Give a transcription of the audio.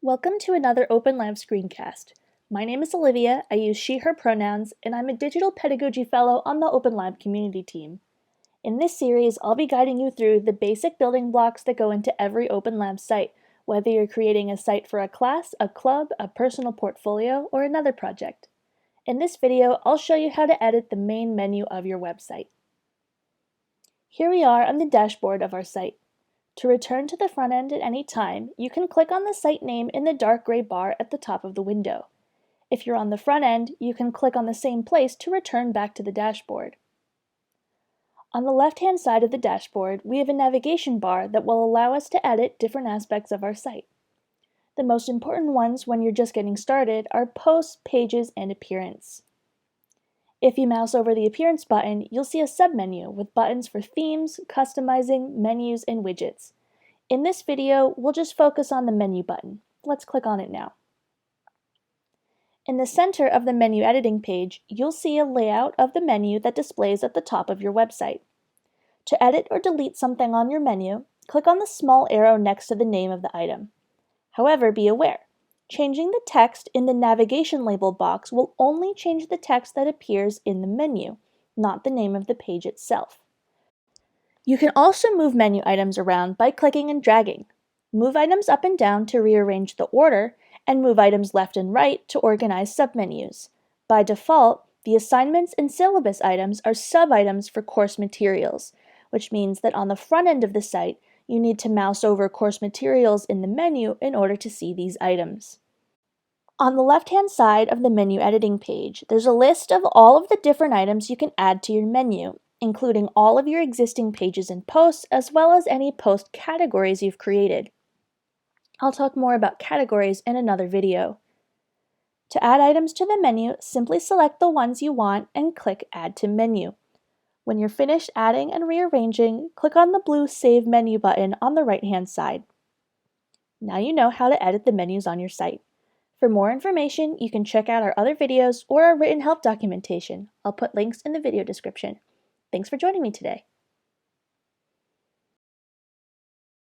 Welcome to another OpenLab screencast. My name is Olivia, I use she, her pronouns, and I'm a Digital Pedagogy Fellow on the OpenLab community team. In this series, I'll be guiding you through the basic building blocks that go into every OpenLab site, whether you're creating a site for a class, a club, a personal portfolio, or another project. In this video, I'll show you how to edit the main menu of your website. Here we are on the dashboard of our site. To return to the front end at any time, you can click on the site name in the dark gray bar at the top of the window. If you're on the front end, you can click on the same place to return back to the dashboard. On the left-hand side of the dashboard, we have a navigation bar that will allow us to edit different aspects of our site. The most important ones when you're just getting started are posts, pages, and appearance. If you mouse over the Appearance button, you'll see a submenu with buttons for themes, customizing, menus, and widgets. In this video, we'll just focus on the Menu button. Let's click on it now. In the center of the menu editing page, you'll see a layout of the menu that displays at the top of your website. To edit or delete something on your menu, click on the small arrow next to the name of the item. However, be aware, changing the text in the navigation label box will only change the text that appears in the menu, not the name of the page itself. You can also move menu items around by clicking and dragging. Move items up and down to rearrange the order, and move items left and right to organize submenus. By default, the assignments and syllabus items are sub-items for course materials, which means that on the front end of the site, you need to mouse over course materials in the menu in order to see these items. On the left-hand side of the menu editing page, there's a list of all of the different items you can add to your menu, including all of your existing pages and posts, as well as any post categories you've created. I'll talk more about categories in another video. To add items to the menu, simply select the ones you want and click Add to Menu. When you're finished adding and rearranging, click on the blue Save Menu button on the right-hand side. Now you know how to edit the menus on your site. For more information, you can check out our other videos or our written help documentation. I'll put links in the video description. Thanks for joining me today.